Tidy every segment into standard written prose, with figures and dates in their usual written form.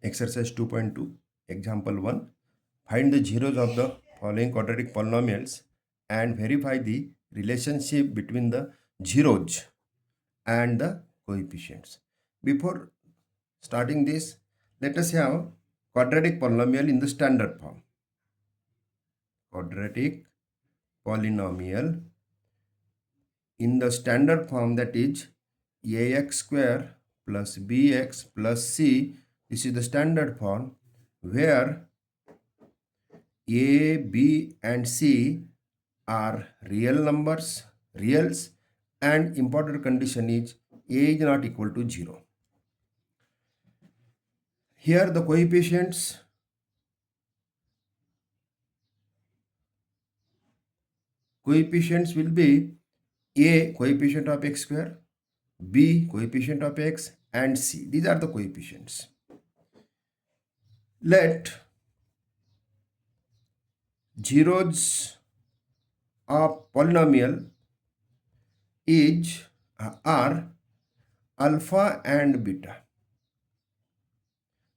Exercise 2.2, example 1. Find the zeros of the following quadratic polynomials and verify the relationship between the zeros and the coefficients. Before starting this, let us have quadratic polynomial in the standard form. Quadratic polynomial in the standard form, that is ax square plus bx plus c. This is the standard form where a, b and c are reals, and important condition is a is not equal to 0. Here the coefficients will be a coefficient of x square, b coefficient of x, and c. These are the coefficients. Let zeros of polynomial are alpha and beta.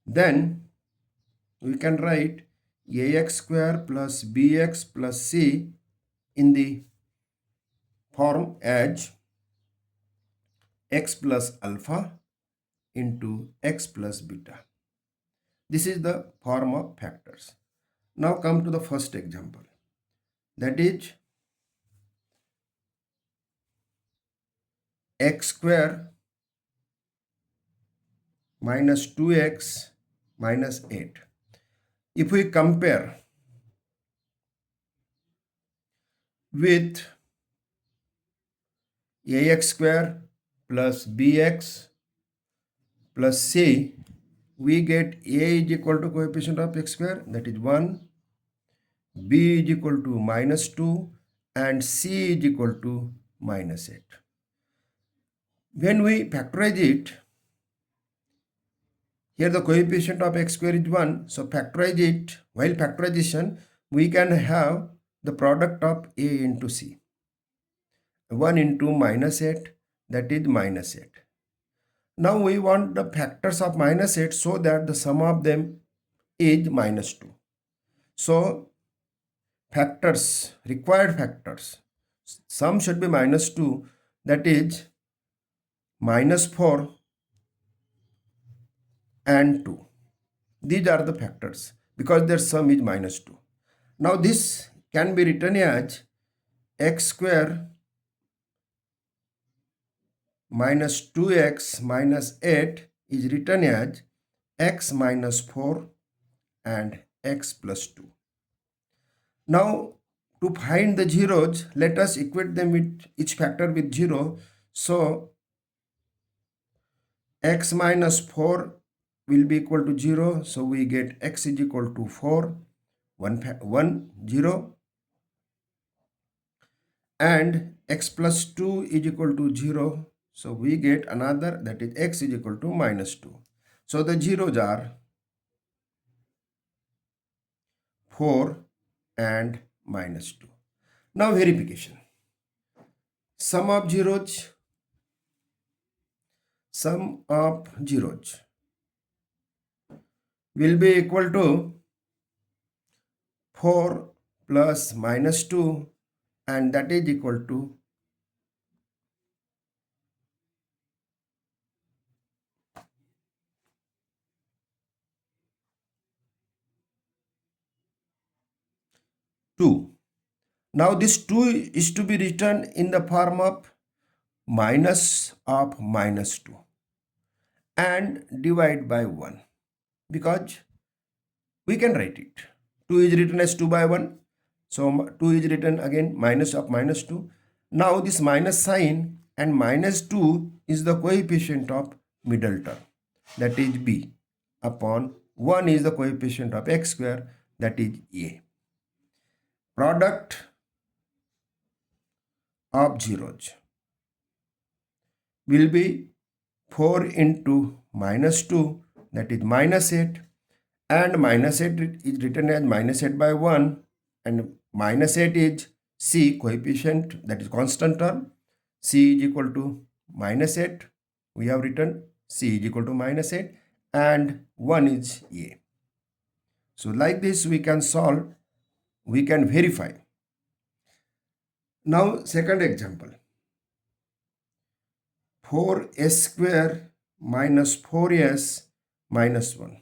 Then we can write ax square plus bx plus c in the form as x plus alpha into x plus beta. This is the form of factors. Now come to the first example, that is x square minus 2x minus 8. If we compare with ax square plus bx plus c, we get a is equal to coefficient of x square, that is 1, b is equal to minus 2, and c is equal to minus 8. When we factorize it, here the coefficient of x square is 1, so factorize it. While factorization, we can have the product of a into c. 1 into minus 8, that is minus 8. Now we want the factors of minus 8 so that the sum of them is minus 2. So factors, required factors, sum should be minus 2, that is minus 4 and 2. These are the factors because their sum is minus 2. Now this can be written as x square minus 2x minus 8 is written as x minus 4 and x plus 2. Now to find the zeros, let us equate them with each factor with 0. So x minus 4 will be equal to 0. So we get x is equal to 4, 1, 0. And x plus 2 is equal to 0. So we get another, that is x is equal to minus 2. So the zeros are 4 and minus 2. Now verification. Sum of zeros will be equal to 4 plus minus 2, and that is equal to 2. Now this 2 is to be written in the form of minus 2 and divide by 1, because we can write it. 2 is written as 2 by 1. So 2 is written again minus 2. Now this minus sign and minus 2 is the coefficient of middle term, that is b, upon 1 is the coefficient of x square, that is a. Product of zeros will be 4 into minus 2, that is minus 8, and minus 8 is written as minus 8 by 1, and minus 8 is c, coefficient, that is constant term. C is equal to minus 8. We have written c is equal to minus 8, and 1 is A. So like this we can solve, we can verify. Now second example, 4s square minus 4s minus 1.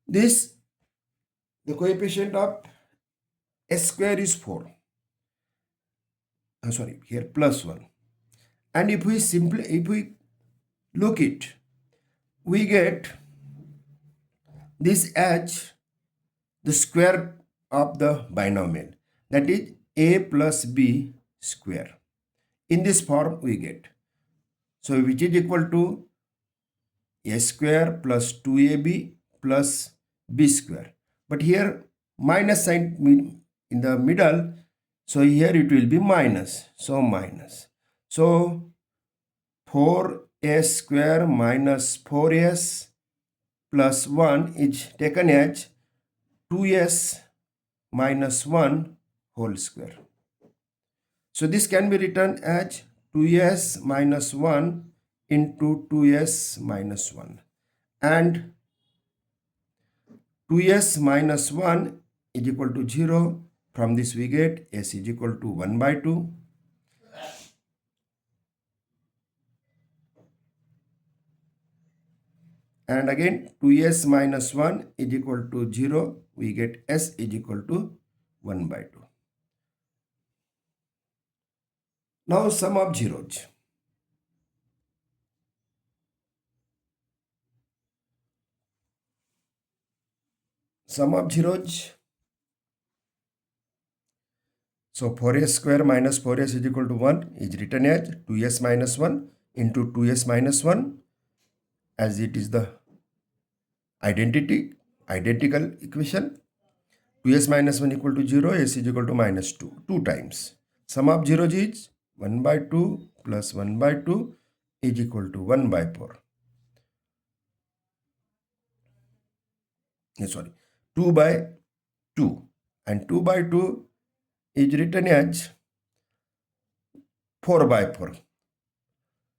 This, the coefficient of s square is 4. Sorry, here plus 1. And if we look it, we get this as the square of the binomial, that is a plus b square. In this form we get. So which is equal to a square plus 2ab plus b square. But here minus sign in the middle, so here it will be minus. So minus. So 4s square minus 4s plus 1 is taken as 2s minus 1 whole square. So this can be written as 2s minus 1 into 2s minus 1. And 2s minus 1 is equal to 0. From this we get s is equal to 1 by 2. And again 2s minus 1 is equal to 0. We get s is equal to 1 by 2. Now sum of zeros. Sum of zeros. So 4s square minus 4s is equal to 1 is written as 2s minus 1 into 2s minus 1, as it is the identical equation. 2s minus 1 equal to 0, s is equal to minus 2, 2 times. Sum of zeros is 1 by 2 plus 1 by 2 is equal to 1 by 4. Sorry, 2 by 2, and 2 by 2 is written as 4 by 4.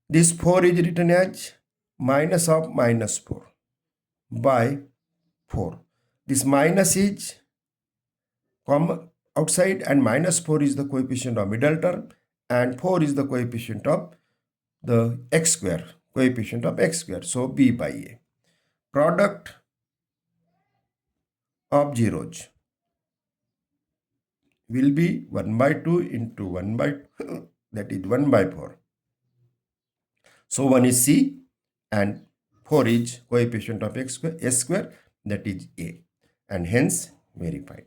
This 4 is written as minus of minus 4 by 4. This minus is come outside, and minus 4 is the coefficient of middle term, and 4 is the coefficient of the x square, coefficient of x square. So b by a. Product of zeros will be 1 by 2 into 1 by 2, that is 1 by 4. So 1 is c and 4 is coefficient of x square, s square, that is a, and hence verified.